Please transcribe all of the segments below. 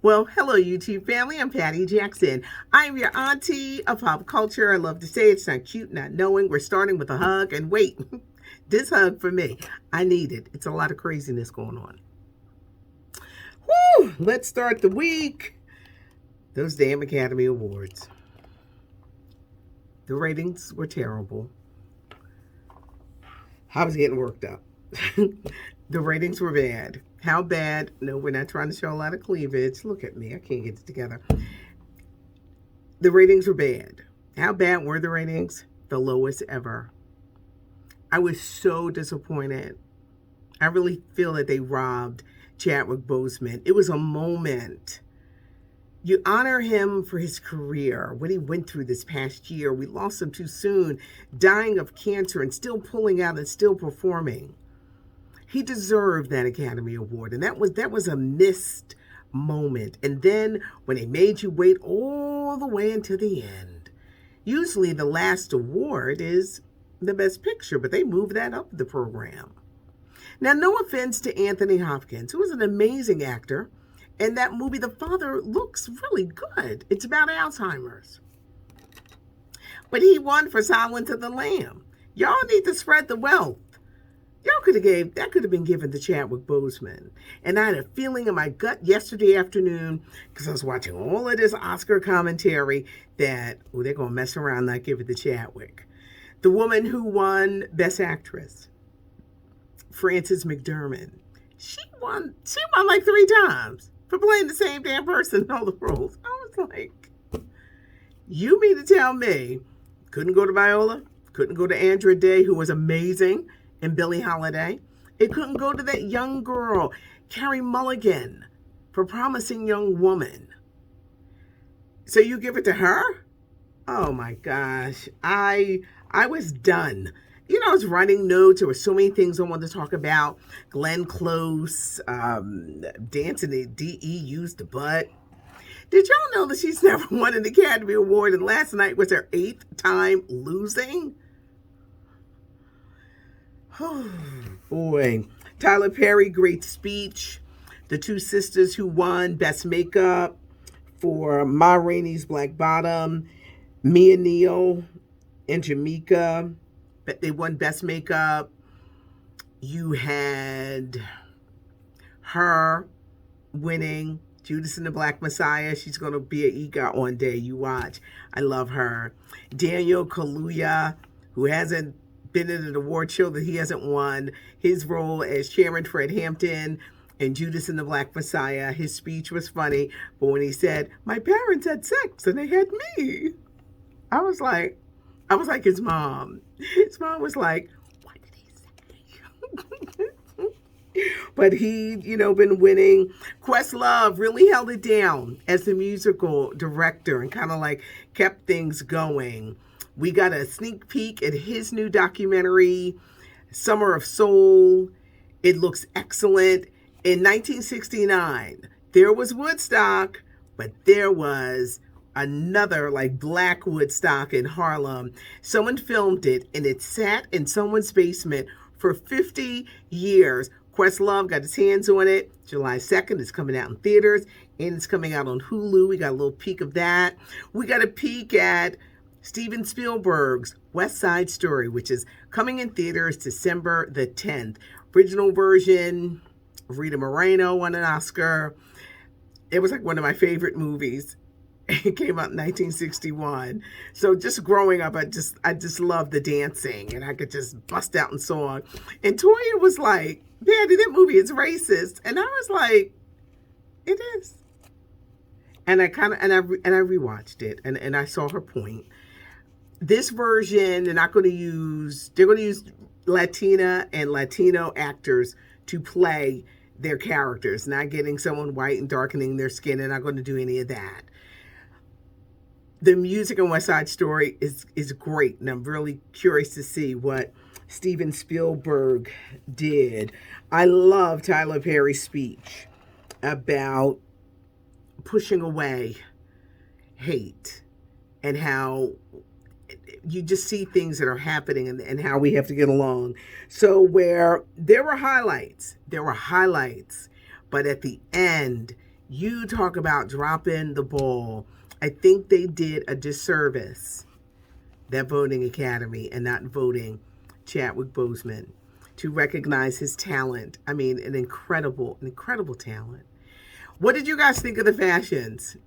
Well, hello, YouTube family. I'm Patty Jackson. I'm your auntie of pop culture. I love to say it's not cute, not knowing. We're starting with a hug. And wait, this hug for me, I need it. It's a lot of craziness going on. Woo! Let's start the week. Those damn Academy Awards. The ratings were terrible. I was getting worked up. The ratings were bad. How bad? No, we're not trying to show a lot of cleavage. Look at me. I can't get it together. The ratings were bad. How bad were the ratings? The lowest ever. I was so disappointed. I really feel that they robbed Chadwick Boseman. It was a moment. You honor him for his career, what he went through this past year. We lost him too soon, dying of cancer and still pulling out and still performing. He deserved that Academy Award, and that was a missed moment. And then when they made you wait all the way until the end, usually the last award is the Best Picture, but they moved that up the program. Now, no offense to Anthony Hopkins, who was an amazing actor, and that movie, The Father, looks really good. It's about Alzheimer's. But he won for Silence of the Lamb. Y'all need to spread the wealth. Y'all could have been given to Chadwick Boseman. And I had a feeling in my gut yesterday afternoon, because I was watching all of this Oscar commentary, that they're going to mess around and not give it to Chadwick. The woman who won Best Actress, Frances McDormand, she won like 3 times for playing the same damn person in all the roles. I was like, you mean to tell me couldn't go to Viola, couldn't go to Andra Day, who was amazing, and Billie Holiday? It couldn't go to that young girl, Carey Mulligan, for Promising Young Woman. So you give it to her? Oh my gosh. I was done. I was writing notes. There were so many things I wanted to talk about. Glenn Close, dancing the DEU's the butt. Did y'all know that she's never won an Academy Award, and last night was her 8th time losing? Oh, boy. Tyler Perry, great speech. The 2 sisters who won Best Makeup for Ma Rainey's Black Bottom, Mia Neal and Jamaica, they won Best Makeup. You had her winning Judas and the Black Messiah. She's going to be an EGOT one day. You watch. I love her. Daniel Kaluuya, who hasn't been in an award show that he hasn't won, his role as Chairman Fred Hampton in Judas and the Black Messiah. His speech was funny, but when he said, "My parents had sex and they had me," I was like his mom. His mom was like, "What did he say?" But he, been winning. Questlove really held it down as the musical director and kind of like kept things going. We got a sneak peek at his new documentary, Summer of Soul. It looks excellent. In 1969, there was Woodstock, but there was another like Black Woodstock in Harlem. Someone filmed it, and it sat in someone's basement for 50 years. Questlove got his hands on it. July 2nd, it's coming out in theaters, and it's coming out on Hulu. We got a little peek of that. We got a peek at Steven Spielberg's West Side Story, which is coming in theaters December the 10th. Original version, Rita Moreno won an Oscar. It was like one of my favorite movies. It came out in 1961. So just growing up, I just loved the dancing, and I could just bust out in song. And Toya was like, "Daddy, that movie is racist," and I was like, "It is." And I rewatched it, and I saw her point. This version, they're going to use Latina and Latino actors to play their characters, not getting someone white and darkening their skin. They're not going to do any of that. The music in West Side Story is great, and I'm really curious to see what Steven Spielberg did. I love Tyler Perry's speech about pushing away hate and how you just see things that are happening and how we have to get along. So where there were highlights, but at the end, You talk about dropping the ball. I think they did a disservice, that voting academy, and not voting Chadwick Boseman to recognize his talent. I mean, an incredible talent. What did you guys think of the fashions?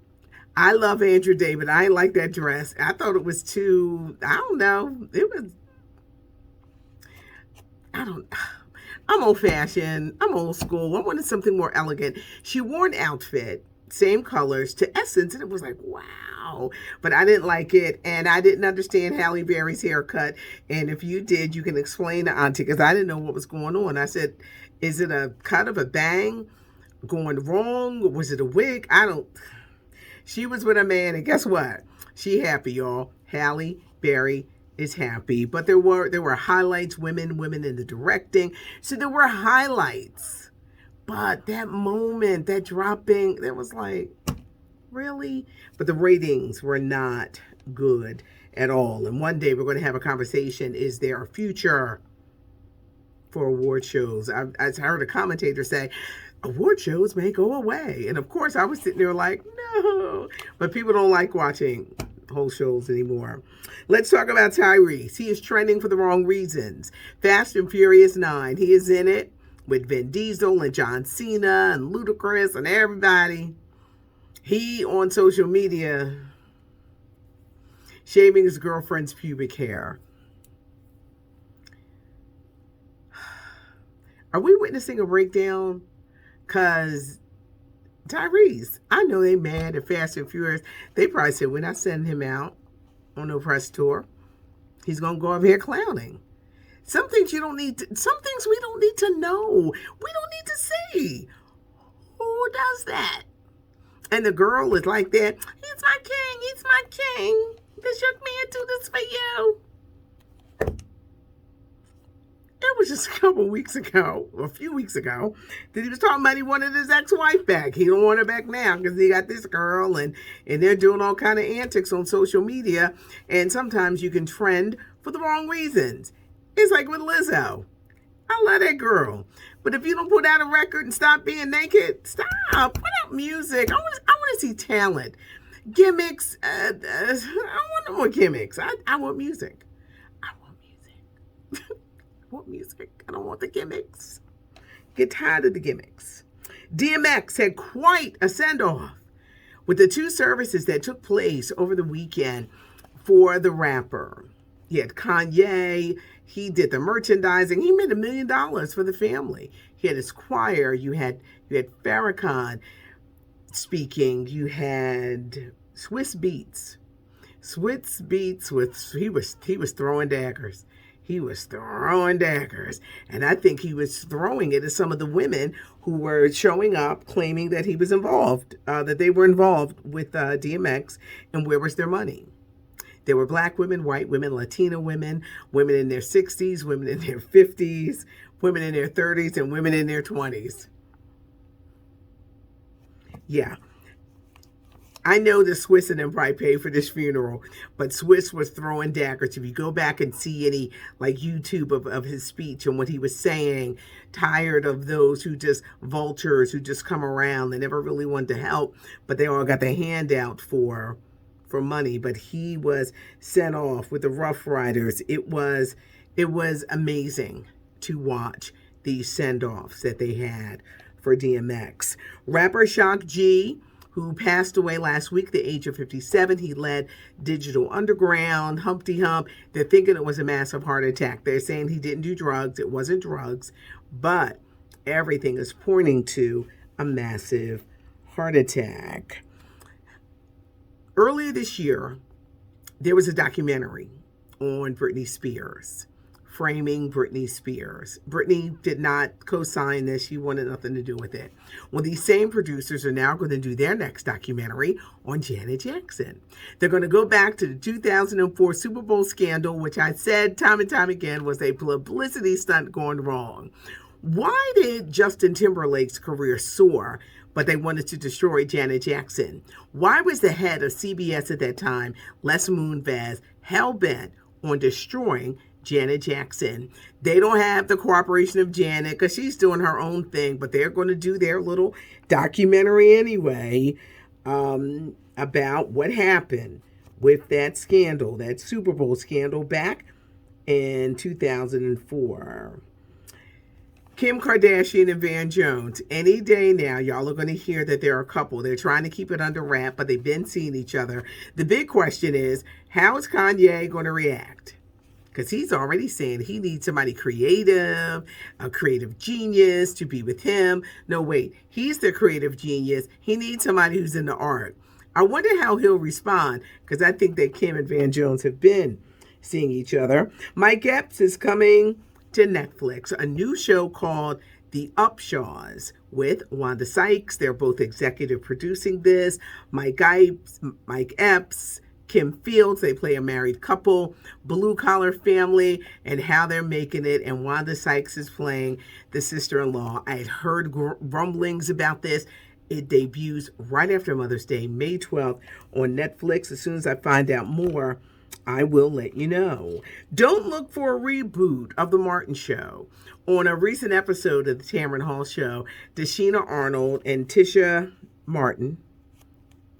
I love Andrew David. I like that dress. I thought it was too, I don't know. I don't, I'm old fashioned. I'm old school. I wanted something more elegant. She wore an outfit, same colors, to Essence, and it was like, wow. But I didn't like it, and I didn't understand Halle Berry's haircut. And if you did, you can explain to Auntie, because I didn't know what was going on. I said, is it a cut of a bang going wrong? Was it a wig? She was with a man, and guess what? She happy, y'all. Halle Berry is happy. But there were highlights, women in the directing. So there were highlights. But that moment, that dropping, that was like, really? But the ratings were not good at all. And one day we're going to have a conversation. Is there a future for award shows? I heard a commentator say, award shows may go away. And of course I was sitting there like, no. But people don't like watching whole shows anymore. Let's talk about Tyrese. He is trending for the wrong reasons. Fast and Furious 9. He is in it with Vin Diesel and John Cena and Ludacris and everybody. He on social media shaving his girlfriend's pubic hair. Are we witnessing a breakdown? Because Tyrese, I know they mad at Fast and Furious. They probably said, we're not sending him out on no press tour. He's going to go up here clowning. Some things we don't need to know. We don't need to see. Who does that? And the girl is like that. He's my king. He's my king. Does your man do this for you? It was just a few weeks ago, that he was talking about he wanted his ex-wife back. He don't want her back now because he got this girl, and they're doing all kind of antics on social media. And sometimes you can trend for the wrong reasons. It's like with Lizzo. I love that girl. But if you don't put out a record and stop being naked, stop. Put out music. I want to see talent. Gimmicks. I want no more gimmicks. I want music. I want music. I don't want the gimmicks. Get tired of the gimmicks. DMX had quite a send-off with the two services that took place over the weekend for the rapper. He had Kanye. He did the merchandising. He made $1 million for the family. He had his choir. You had Farrakhan speaking. You had Swiss Beats. He was throwing daggers. He was throwing daggers. And I think he was throwing it at some of the women who were showing up claiming that he was involved, that they were involved with DMX, and where was their money? There were black women, white women, Latina women, women in their 60s, women in their 50s, women in their 30s, and women in their 20s. Yeah. I know the Swiss and them probably paid for this funeral, but Swiss was throwing daggers. If you go back and see any like YouTube of his speech and what he was saying, tired of those vultures who just come around. They never really wanted to help, but they all got their hand out for money. But he was sent off with the Rough Riders. It was amazing to watch these send-offs that they had for DMX. Rapper Shock G, who passed away last week at the age of 57. He led Digital Underground, Humpty Hump. They're thinking it was a massive heart attack. They're saying he didn't do drugs. It wasn't drugs. But everything is pointing to a massive heart attack. Earlier this year, there was a documentary on Britney Spears, framing Britney Spears. Britney did not co-sign this. She wanted nothing to do with it. Well, these same producers are now going to do their next documentary on Janet Jackson. They're going to go back to the 2004 Super Bowl scandal, which I said time and time again was a publicity stunt gone wrong. Why did Justin Timberlake's career soar, but they wanted to destroy Janet Jackson? Why was the head of CBS at that time, Les Moonves, hell-bent on destroying Janet Jackson. They don't have the cooperation of Janet because she's doing her own thing, but they're going to do their little documentary anyway, about what happened with that scandal, that Super Bowl scandal back in 2004. Kim Kardashian and Van Jones. Any day now, y'all are going to hear that they're a couple. They're trying to keep it under wrap, but they've been seeing each other. The big question is, how is Kanye going to react? Because he's already saying he needs somebody creative, a creative genius to be with him. No, wait, he's the creative genius. He needs somebody who's into art. I wonder how he'll respond, because I think that Kim and Van Jones have been seeing each other. Mike Epps is coming to Netflix, a new show called The Upshaws with Wanda Sykes. They're both executive producing this. Mike Epps, Kim Fields, they play a married couple, blue collar family, and how they're making it. And Wanda Sykes is playing the sister-in-law. I had heard rumblings about this. It debuts right after Mother's Day, May 12th on Netflix. As soon as I find out more, I will let you know. Don't look for a reboot of The Martin Show. On a recent episode of the Tamron Hall Show, Dashina Arnold and Tisha Martin,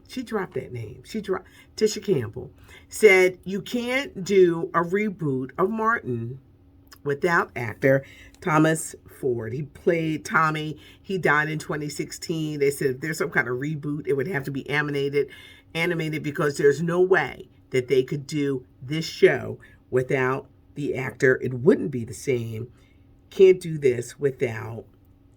she dropped that name. Tisha Campbell, said you can't do a reboot of Martin without actor Thomas Ford. He played Tommy. He died in 2016. They said if there's some kind of reboot, it would have to be animated because there's no way that they could do this show without the actor. It wouldn't be the same. Can't do this without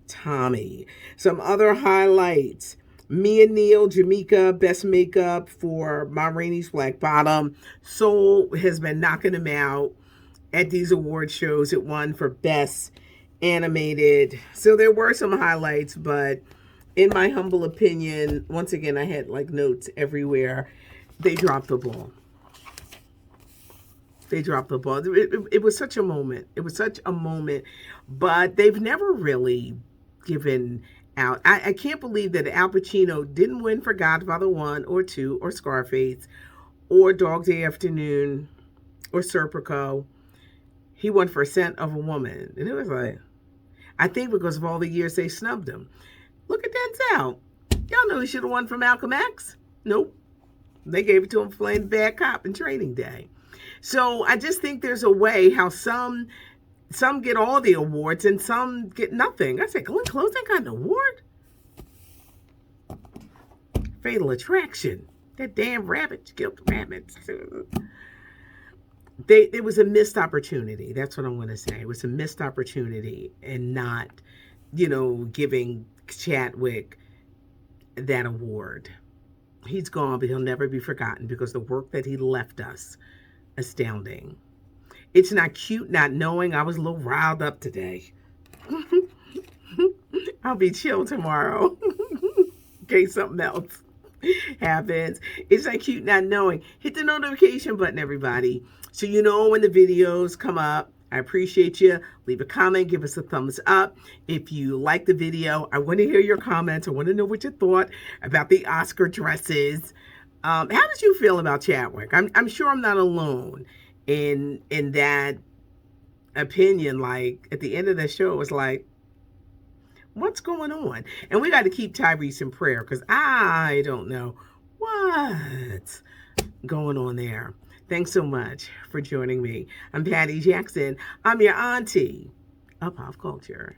Tommy. Some other highlights. Mia Neal, Jamaica, best makeup for Ma Rainey's Black Bottom. Soul has been knocking them out at these award shows. It won for best animated. So there were some highlights, but in my humble opinion, once again, I had like notes everywhere. They dropped the ball. It was such a moment. But they've never really given out. I can't believe that Al Pacino didn't win for Godfather 1 or 2 or Scarface or Dog Day Afternoon or Serpico. He won for Scent of a Woman. And it was like, I think because of all the years they snubbed him. Look at Denzel. Y'all know he should have won for Malcolm X. Nope. They gave it to him for playing bad cop in Training Day. So I just think there's a way how some get all the awards and some get nothing. I said, Glenn Close ain't got an award? Fatal Attraction. That damn rabbit killed the rabbits. It was a missed opportunity. That's what I'm going to say. It was a missed opportunity and not, giving Chadwick that award. He's gone, but he'll never be forgotten because the work that he left us, astounding. It's not cute not knowing. I was a little riled up today. I'll be chill tomorrow in case something else happens. It's not cute not knowing. Hit the notification button, everybody, so you know when the videos come up. I appreciate you. Leave a comment. Give us a thumbs up. If you like the video, I want to hear your comments. I want to know what you thought about the Oscar dresses. How did you feel about Chadwick? I'm sure I'm not alone in that opinion. Like at the end of the show, it was like, what's going on? And we got to keep Tyrese in prayer because I don't know what's going on there. Thanks so much for joining me. I'm Patty Jackson. I'm your auntie of pop culture.